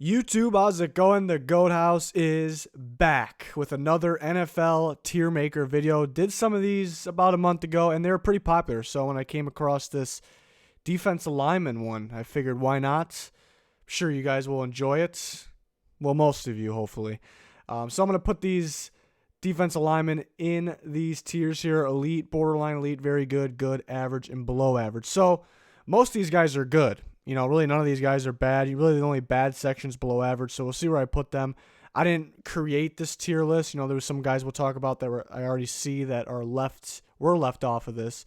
YouTube, how's it going? The Goat House is back with another NFL Tiermaker video. Did some of these about a month ago, and they were pretty popular. So when I came across this defensive lineman one, I figured why not? I'm sure you guys will enjoy it. Well, most of you, hopefully. So I'm going to put these defensive linemen in these tiers here. Elite, borderline elite, very good, good, average, and below average. So most of these guys are good. You know, really none of these guys are bad. Really the only bad section's below average, so we'll see where I put them. I didn't create this tier list. You know, there was some guys we'll talk about that I already see that were left off of this.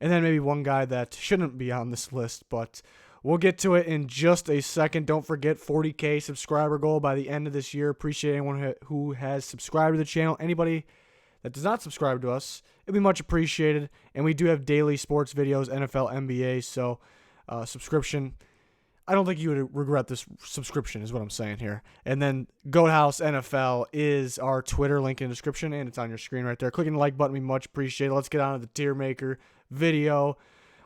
And then maybe one guy that shouldn't be on this list, but we'll get to it in just a second. Don't forget 40K subscriber goal by the end of this year. Appreciate anyone who has subscribed to the channel. Anybody that does not subscribe to us, it'd be much appreciated. And we do have daily sports videos, NFL, NBA, so subscription. I don't think you would regret this subscription is what I'm saying here. And then Goat House NFL is our Twitter, link in the description, and it's on your screen right there. Clicking the like button, we much appreciate it. Let's get on to the Tiermaker video.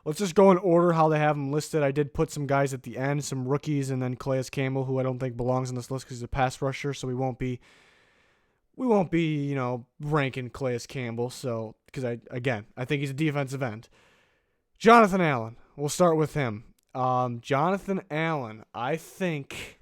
Let's just go in order how they have them listed. I did put some guys at the end, some rookies, and then Calais Campbell, who I don't think belongs on this list because he's a pass rusher, so we won't be ranking Calais Campbell. So because I think he's a defensive end. Jonathan Allen. We'll start with him. Jonathan Allen, I think,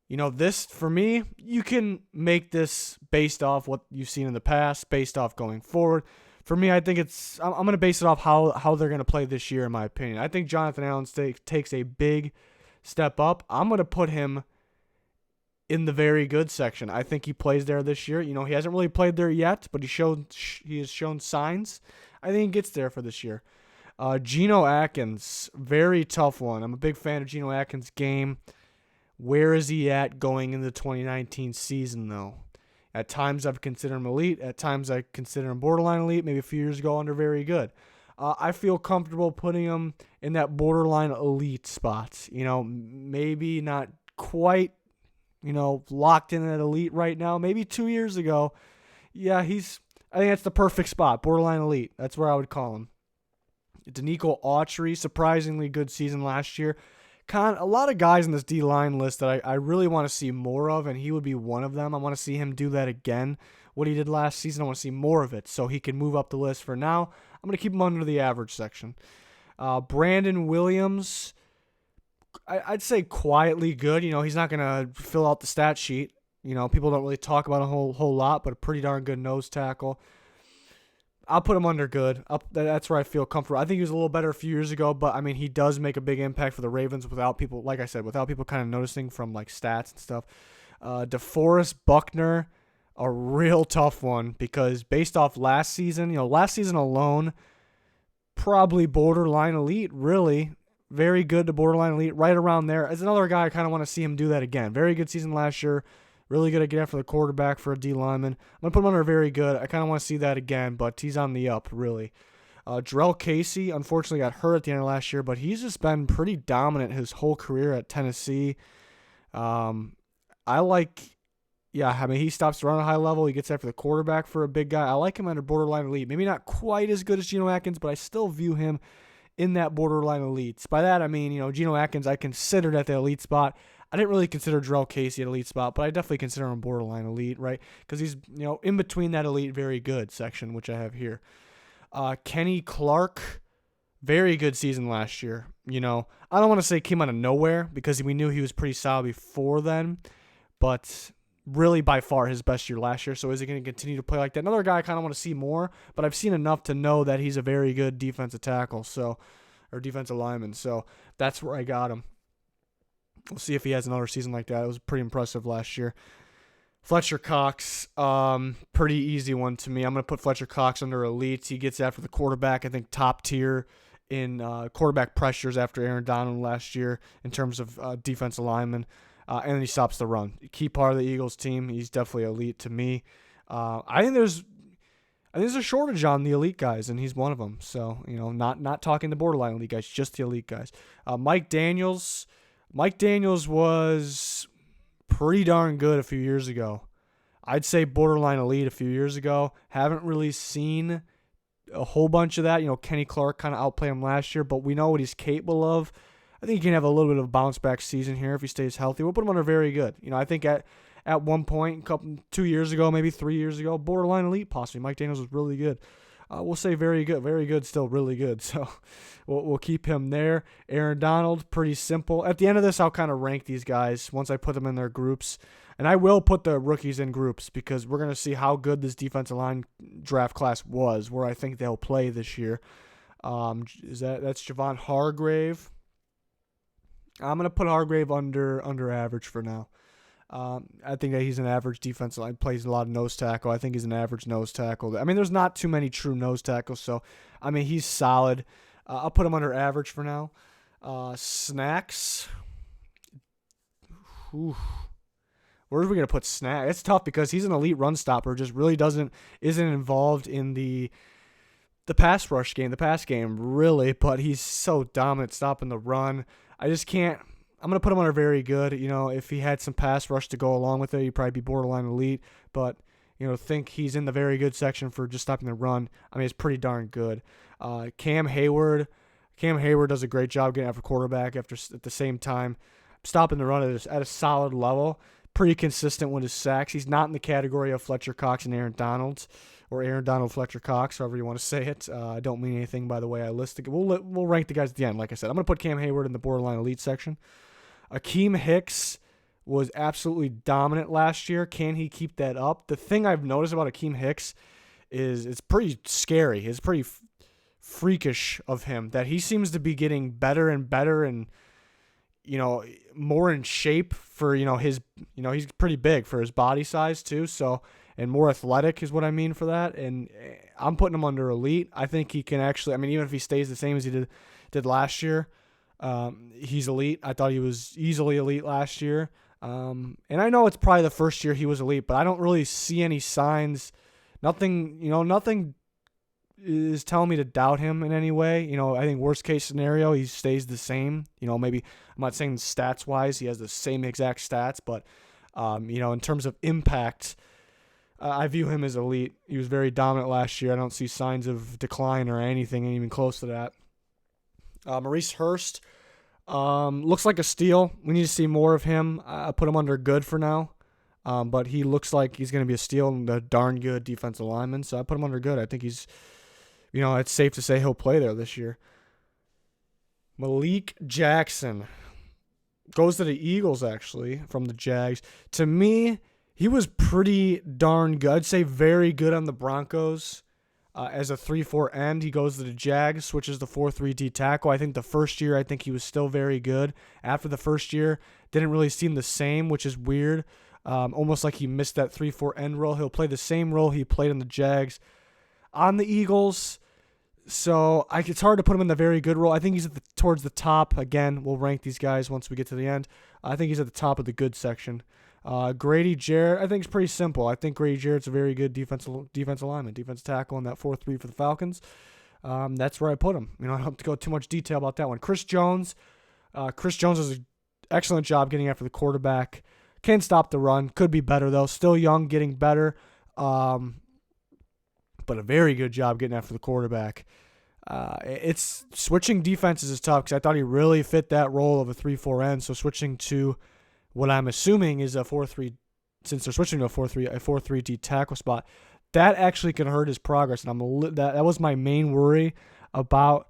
this, for me, you can make this based off what you've seen in the past, based off going forward. For me, I think I'm going to base it off how they're going to play this year, in my opinion. I think Jonathan Allen takes a big step up. I'm going to put him in the very good section. I think he plays there this year. You know, he hasn't really played there yet, but he has shown signs. I think he gets there for this year. Geno Atkins, very tough one. I'm a big fan of Geno Atkins' game. Where is he at going into the 2019 season, though? At times I've considered him elite. At times I consider him borderline elite. Maybe a few years ago under very good. I feel comfortable putting him in that borderline elite spot. You know, maybe not quite, locked in at elite right now. Maybe 2 years ago. Yeah, I think that's the perfect spot. Borderline elite. That's where I would call him. Danico Autry, surprisingly good season last year. A lot of guys in this D-line list that I really want to see more of, and he would be one of them. I want to see him do that again, what he did last season. I want to see more of it so he can move up the list. For now, I'm going to keep him under the average section. Brandon Williams, I'd say quietly good. He's not going to fill out the stat sheet. People don't really talk about a whole lot, but a pretty darn good nose tackle. I'll put him under good. That's where I feel comfortable. I think he was a little better a few years ago, but, he does make a big impact for the Ravens without people, like I said, without people kind of noticing from, stats and stuff. DeForest Buckner, a real tough one because based off last season alone, probably borderline elite, really. Very good to borderline elite, right around there. As another guy, I kind of want to see him do that again. Very good season last year. Really good again for the quarterback for a D lineman. I'm going to put him under very good. I kind of want to see that again, but he's on the up, really. Darrell Casey, unfortunately, got hurt at the end of last year, but he's just been pretty dominant his whole career at Tennessee. He stops to run at a high level. He gets after the quarterback for a big guy. I like him under borderline elite. Maybe not quite as good as Geno Atkins, but I still view him in that borderline elite. By that, I mean, Geno Atkins I considered at the elite spot. I didn't really consider Darrell Casey at elite spot, but I definitely consider him borderline elite, right? Because he's, in between that elite very good section, which I have here. Kenny Clark, very good season last year. I don't want to say came out of nowhere because we knew he was pretty solid before then, but really by far his best year last year. So is he going to continue to play like that? Another guy I kind of want to see more, but I've seen enough to know that he's a very good defensive tackle, or defensive lineman. So that's where I got him. We'll see if he has another season like that. It was pretty impressive last year. Fletcher Cox, pretty easy one to me. I'm going to put Fletcher Cox under elite. He gets after the quarterback, I think top tier in quarterback pressures after Aaron Donald last year in terms of defensive lineman. And then he stops the run. Key part of the Eagles team. He's definitely elite to me. I think there's a shortage on the elite guys, and he's one of them. So, not talking the borderline elite guys, just the elite guys. Mike Daniels was pretty darn good a few years ago. I'd say borderline elite a few years ago. Haven't really seen a whole bunch of that. Kenny Clark kind of outplayed him last year, but we know what he's capable of. I think he can have a little bit of a bounce back season here if he stays healthy. We'll put him under very good. I think at one point, 2 years ago, maybe 3 years ago, borderline elite possibly. Mike Daniels was really good. We'll say very good, still really good. So we'll keep him there. Aaron Donald, pretty simple. At the end of this, I'll kind of rank these guys once I put them in their groups. And I will put the rookies in groups because we're going to see how good this defensive line draft class was, where I think they'll play this year. That's Javon Hargrave. I'm going to put Hargrave under average for now. I think that he's an average defensive line, plays a lot of nose tackle. I think he's an average nose tackle. I mean, there's not too many true nose tackles, so, I mean, he's solid. I'll put him under average for now. Snacks. Whew. Where are we going to put Snacks? It's tough because he's an elite run stopper, just really isn't involved in the pass rush game, the pass game, really, but he's so dominant stopping the run. I just can't. I'm going to put him under very good. If he had some pass rush to go along with it, he'd probably be borderline elite. But, think he's in the very good section for just stopping the run. I mean, it's pretty darn good. Cam Heyward. Cam Heyward does a great job getting after quarterback at the same time stopping the run at a solid level. Pretty consistent with his sacks. He's not in the category of Fletcher Cox and Aaron Donald, or Aaron Donald, Fletcher Cox, however you want to say it. I don't mean anything by the way I listed. We'll rank the guys at the end. Like I said, I'm going to put Cam Heyward in the borderline elite section. Akiem Hicks was absolutely dominant last year. Can he keep that up? The thing I've noticed about Akiem Hicks is it's pretty scary. It's pretty freakish of him that he seems to be getting better and better and, more in shape for, his, he's pretty big for his body size too. So, and more athletic is what I mean for that. And I'm putting him under elite. I think he can actually, even if he stays the same as he did last year, he's elite. I thought he was easily elite last year. And I know it's probably the first year he was elite, but I don't really see any signs. Nothing is telling me to doubt him in any way. I think worst case scenario, he stays the same. Maybe I'm not saying stats wise, he has the same exact stats, but, in terms of impact, I view him as elite. He was very dominant last year. I don't see signs of decline or anything even close to that. Maurice Hirst looks like a steal. We need to see more of him. I put him under good for now, but he looks like he's going to be a steal and a darn good defensive lineman, so I put him under good. I think he's, it's safe to say he'll play there this year. Malik Jackson goes to the Eagles, actually, from the Jags. To me, he was pretty darn good. I'd say very good on the Broncos. As a 3-4 end, he goes to the Jags, switches to 4-3 D tackle. I think the first year, he was still very good. After the first year, didn't really seem the same, which is weird. Almost like he missed that 3-4 end role. He'll play the same role he played in the Jags on the Eagles. So it's hard to put him in the very good role. I think he's towards the top. Again, we'll rank these guys once we get to the end. I think he's at the top of the good section. Grady Jarrett, I think it's pretty simple. I think Grady Jarrett's a very good defensive lineman, defensive tackle in that 4-3 for the Falcons. That's where I put him. I don't have to go too much detail about that one. Chris Jones does an excellent job getting after the quarterback. Can stop the run. Could be better though. Still young, getting better. But a very good job getting after the quarterback. It's switching defenses is tough because I thought he really fit that role of a 3-4 end. So switching to what I'm assuming is a 4-3, since they're switching to a 4-3 D tackle spot, that actually can hurt his progress. And that was my main worry about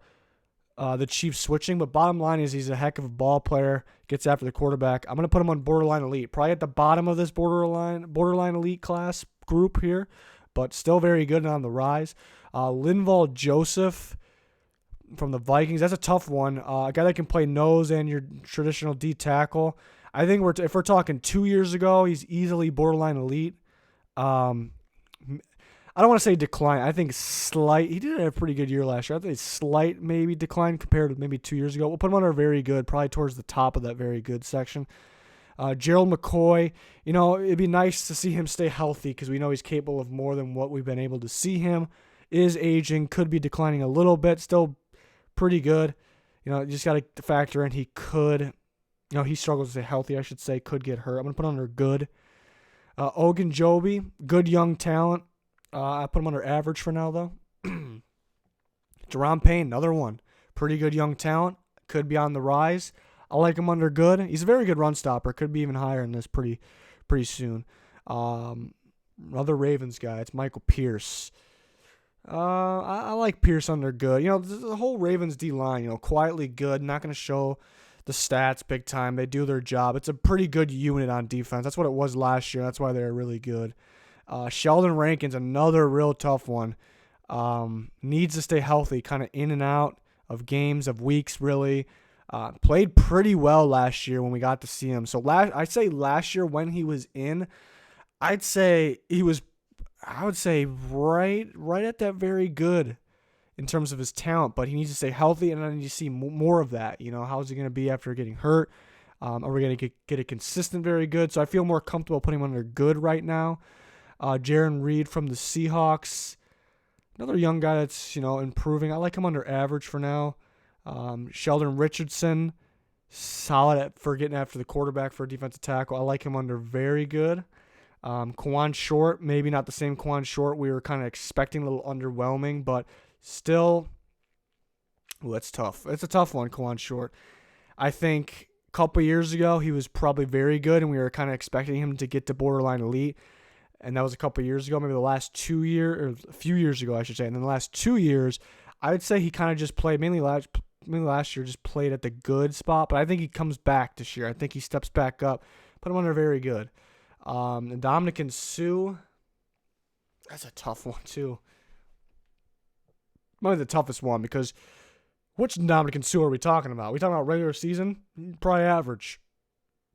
the Chiefs switching. But bottom line is he's a heck of a ball player, gets after the quarterback. I'm going to put him on borderline elite, probably at the bottom of this borderline elite class group here, but still very good and on the rise. Linval Joseph from the Vikings, that's a tough one. A guy that can play nose and your traditional D tackle. I think if we're talking 2 years ago, he's easily borderline elite. I don't want to say decline. I think slight. He did have a pretty good year last year. I think slight maybe decline compared to maybe 2 years ago. We'll put him under very good, probably towards the top of that very good section. Gerald McCoy, it'd be nice to see him stay healthy because we know he's capable of more than what we've been able to see him. Is aging, could be declining a little bit, still pretty good. You just got to factor in he could. He struggles to stay healthy, I should say, could get hurt. I'm going to put him under good. Ogunjobi, good young talent. I put him under average for now, though. Jerome Payne, another one. Pretty good young talent. Could be on the rise. I like him under good. He's a very good run stopper. Could be even higher in this pretty soon. Another Ravens guy. It's Michael Pierce. I like Pierce under good. The whole Ravens D-line, quietly good. Not going to show the stats big time. They do their job. It's a pretty good unit on defense. That's what it was last year. That's why they're really good. Sheldon Rankins, another real tough one. Needs to stay healthy, kind of in and out of games, of weeks, really. Played pretty well last year when we got to see him. So I'd say last year when he was in, I'd say he was, right at that very good in terms of his talent, but he needs to stay healthy, and I need to see more of that. How is he going to be after getting hurt? Are we going to get a consistent very good? So I feel more comfortable putting him under good right now. Jaren Reed from the Seahawks, another young guy that's, improving. I like him under average for now. Sheldon Richardson, solid for getting after the quarterback for a defensive tackle. I like him under very good. Quan Short, maybe not the same Quan Short we were kind of expecting, a little underwhelming, but still, it's tough. It's a tough one, Quan Short. I think a couple years ago he was probably very good, and we were kind of expecting him to get to borderline elite, and that was a couple years ago, maybe the last 2 years, or a few years ago, I should say. And then the last 2 years, I would say he kind of just played, mainly last year, just played at the good spot, but I think he comes back this year. I think he steps back up. Put him under very good. And Dominican Sue, that's a tough one too. Probably the toughest one, because which Dominican Sue are we talking about? Are we talking about regular season? Probably average.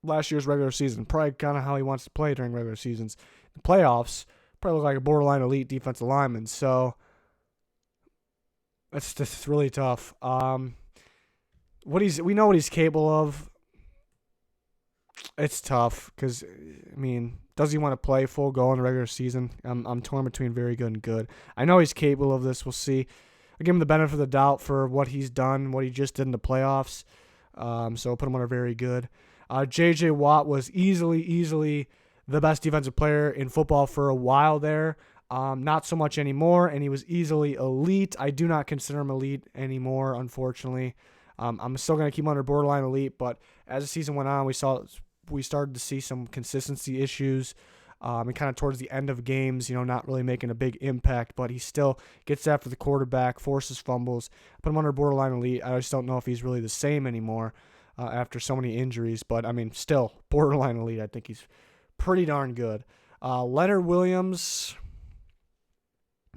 Last year's regular season. Probably kind of how he wants to play during regular seasons. The playoffs, probably look like a borderline elite defensive lineman. So that's just really tough. We know what he's capable of. It's tough because, does he want to play full go in the regular season? I'm torn between very good and good. I know he's capable of this. We'll see. I give him the benefit of the doubt for what he's done, what he just did in the playoffs. So I'll put him under very good. J.J. Watt was easily the best defensive player in football for a while there. Not so much anymore, and he was easily elite. I do not consider him elite anymore, unfortunately. I'm still going to keep him under borderline elite, but as the season went on, we started to see some consistency issues, and kind of towards the end of games, not really making a big impact, but he still gets after the quarterback, forces fumbles. Put him under borderline elite. I just don't know if he's really the same anymore after so many injuries, but still borderline elite. I think he's pretty darn good. Leonard Williams,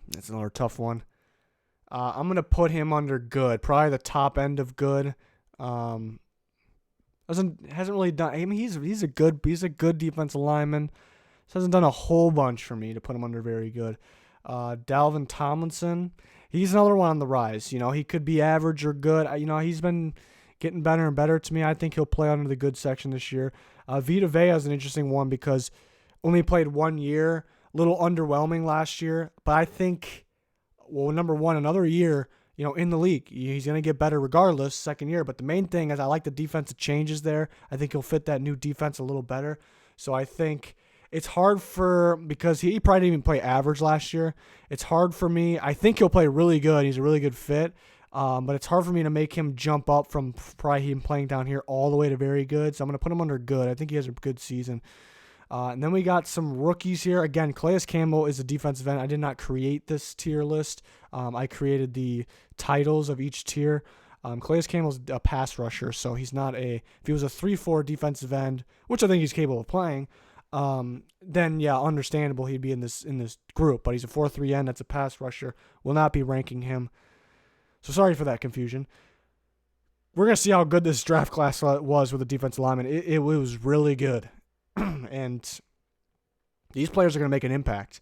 that's another tough one. I'm going to put him under good, probably the top end of good. Hasn't really done. He's a good defensive lineman. Just hasn't done a whole bunch for me to put him under very good. Dalvin Tomlinson, he's another one on the rise. He could be average or good. He's been getting better and better to me. I think he'll play under the good section this year. Vita Vea is an interesting one because only played 1 year, a little underwhelming last year, but I think, number one, another year, in the league. He's going to get better regardless, second year. But the main thing is I like the defensive changes there. I think he'll fit that new defense a little better. So I think it's hard because he probably didn't even play average last year. It's hard for me. I think he'll play really good. He's a really good fit. But it's hard for me to make him jump up from probably him playing down here all the way to very good. So I'm going to put him under good. I think he has a good season. And then we got some rookies here. Again, Calais Campbell is a defensive end. I did not create this tier list. I created the titles of each tier. Calais Campbell's a pass rusher, so he's not if he was a 3-4 defensive end, which I think he's capable of playing, then yeah, understandable he'd be in this group. But he's a 4-3 end. That's a pass rusher. Will not be ranking him. So sorry for that confusion. We're going to see how good this draft class was with the defensive lineman. It was really good. And these players are going to make an impact.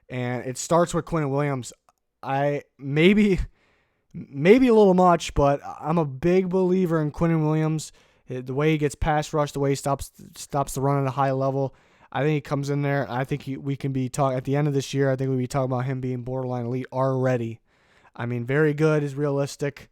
And it starts with Quinn Williams. Maybe a little much, but I'm a big believer in Quinn Williams. The way he gets pass rushed, the way he stops the run at a high level. I think he comes in there. I think we can be talking at the end of this year. I think we'll be talking about him being borderline elite already. Very good is realistic,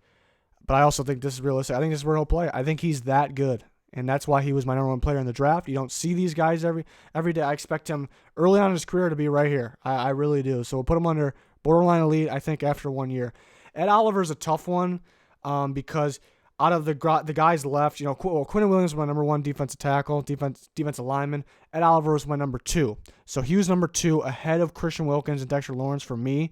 but I also think this is realistic. I think this is where he'll play. I think he's that good. And that's why he was my number one player in the draft. You don't see these guys every day. I expect him early on in his career to be right here. I really do. So we'll put him under borderline elite, I think, after 1 year. Ed Oliver's a tough one because out of the guys left, Quinn Williams was my number 1 defensive tackle, defensive lineman. Ed Oliver was my number 2. So he was number 2 ahead of Christian Wilkins and Dexter Lawrence for me.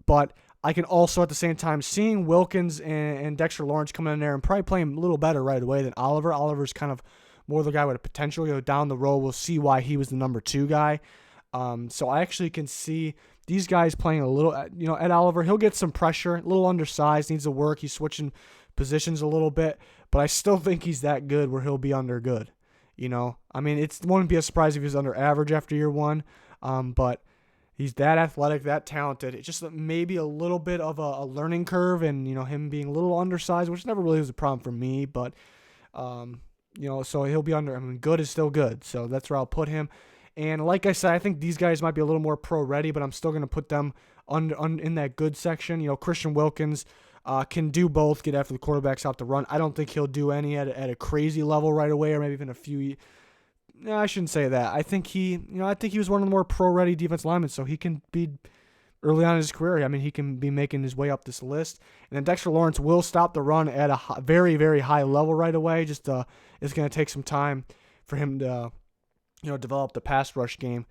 But I can also at the same time seeing Wilkins and Dexter Lawrence coming in there and probably playing a little better right away than Oliver. Oliver's kind of more the guy with a potential. Down the road, we'll see why he was the number 2 guy. So I actually can see these guys playing a little, Ed Oliver, he'll get some pressure, a little undersized, needs to work. He's switching positions a little bit, but I still think he's that good where he'll be under good. It wouldn't be a surprise if he was under average after year 1, but he's that athletic, that talented. It's just maybe a little bit of a learning curve and, him being a little undersized, which never really was a problem for me, but, so he'll be under. Good is still good, so that's where I'll put him. And like I said, I think these guys might be a little more pro-ready, but I'm still going to put them in that good section. Christian Wilkins can do both, get after the quarterbacks out the run. I don't think he'll do any at a crazy level right away, or maybe even a few. No, I shouldn't say that. I think he was one of the more pro-ready defense linemen, so he can be early on in his career. He can be making his way up this list. And then Dexter Lawrence will stop the run at a very, very high level right away. Just it's going to take some time for him to develop the pass rush game.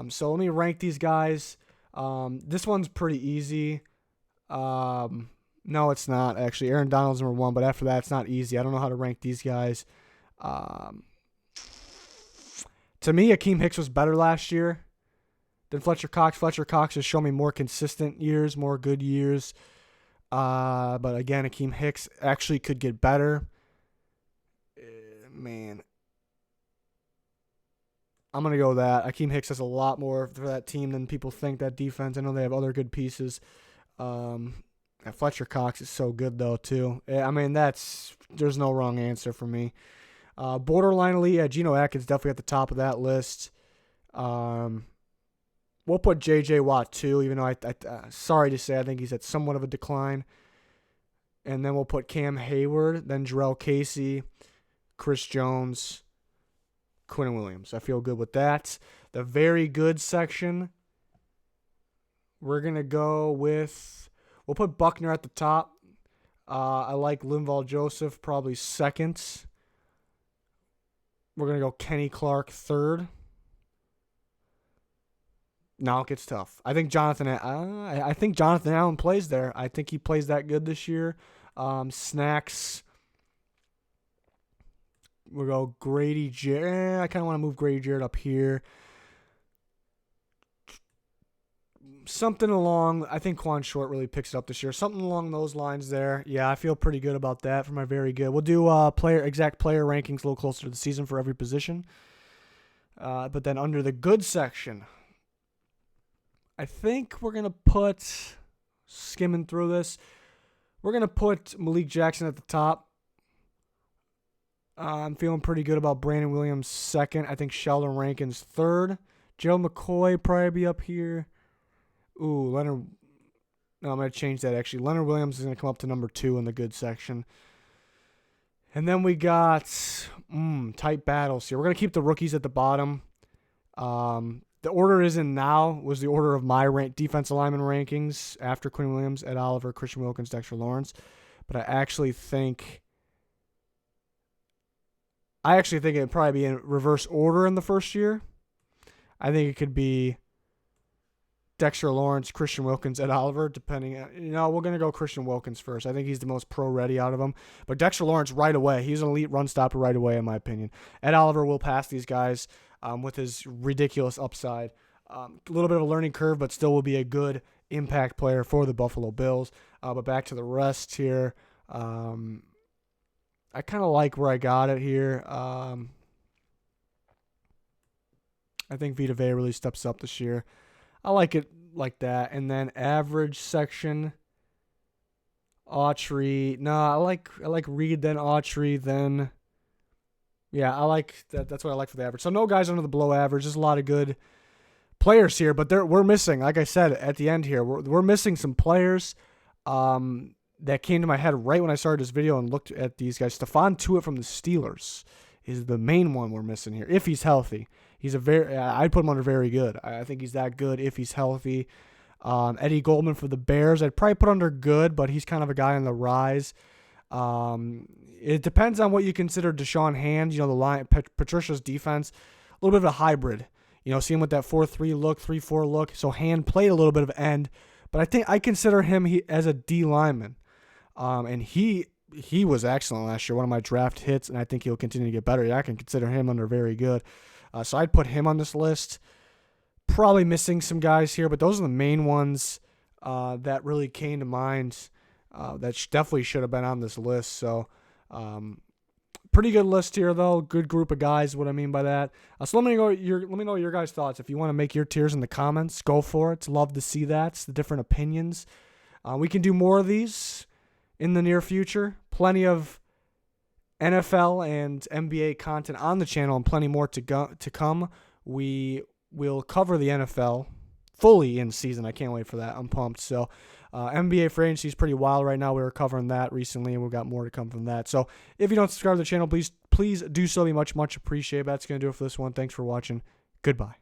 So let me rank these guys. This one's pretty easy. No, it's not, actually. Aaron Donald's number 1, but after that, it's not easy. I don't know how to rank these guys. To me, Akiem Hicks was better last year than Fletcher Cox. Fletcher Cox has shown me more consistent years, more good years. But again, Akiem Hicks actually could get better. Man. I'm going to go with that. Akiem Hicks has a lot more for that team than people think, that defense. I know they have other good pieces. Fletcher Cox is so good, though, too. There's no wrong answer for me. Borderline elite, Geno Atkins definitely at the top of that list. We'll put J.J. Watt, too, even though I sorry to say, I think he's at somewhat of a decline. And then we'll put Cam Heyward, then Darrell Casey, Chris Jones, Quinn Williams. I feel good with that. The very good section, we're going to go with, we'll put Buckner at the top. I like Linval Joseph probably second. We're going to go Kenny Clark third. Now it gets tough. I think Jonathan Allen plays there. I think he plays that good this year. Snacks. We'll go Grady Jarrett. I kind of want to move Grady Jarrett up here. Something along, I think Quan Short really picks it up this year. Something along those lines there. Yeah, I feel pretty good about that for my very good. We'll do exact player rankings a little closer to the season for every position. But then under the good section, I think we're going to put, skimming through this, we're going to put Malik Jackson at the top. I'm feeling pretty good about Brandon Williams second. I think Sheldon Rankins third. Gerald McCoy probably be up here. Ooh, Leonard. No, I'm going to change that actually. Leonard Williams is going to come up to number 2 in the good section. And then we got tight battles here. We're going to keep the rookies at the bottom. The order is in now was the order of my defensive lineman rankings after Quinn Williams, Ed Oliver, Christian Wilkins, Dexter Lawrence. But I actually think it'd probably be in reverse order in the first year. I think it could be Dexter Lawrence, Christian Wilkins, Ed Oliver, depending on, we're going to go Christian Wilkins first. I think he's the most pro-ready out of them. But Dexter Lawrence right away. He's an elite run stopper right away, in my opinion. Ed Oliver will pass these guys with his ridiculous upside. A little bit of a learning curve, but still will be a good impact player for the Buffalo Bills. But back to the rest here. I kind of like where I got it here. I think Vita Vea really steps up this year. I like it like that. And then average section, Autry. No, I like Reed, then Autry, then. Yeah, I like that. That's what I like for the average. So no guys under the below average. There's a lot of good players here, but we're missing. Like I said at the end here, we're missing some players. That came to my head right when I started this video and looked at these guys. Stephon Tuitt from the Steelers is the main one we're missing here. If he's healthy, I'd put him under very good. I think he's that good if he's healthy. Eddie Goldman for the Bears, I'd probably put under good, but he's kind of a guy on the rise. It depends on what you consider Deshaun Hand. The line, Patricia's defense, a little bit of a hybrid. See him with that 4-3 look, 3-4 look. So Hand played a little bit of end, but I think I consider him as a D lineman. And he was excellent last year, one of my draft hits, and I think he'll continue to get better. Yeah, I can consider him under very good. So I'd put him on this list. Probably missing some guys here, but those are the main ones that really came to mind that definitely should have been on this list. So pretty good list here, though. Good group of guys, what I mean by that. So let me know your guys' thoughts. If you want to make your tiers in the comments, go for it. Love to see that. It's the different opinions. We can do more of these in the near future. Plenty of NFL and NBA content on the channel and plenty more to come. We will cover the NFL fully in season. I can't wait for that. I'm pumped. So NBA free agency is pretty wild right now. We were covering that recently, and we've got more to come from that. So if you don't subscribe to the channel, please do so. Be much appreciated. That's going to do it for this one. Thanks for watching. Goodbye.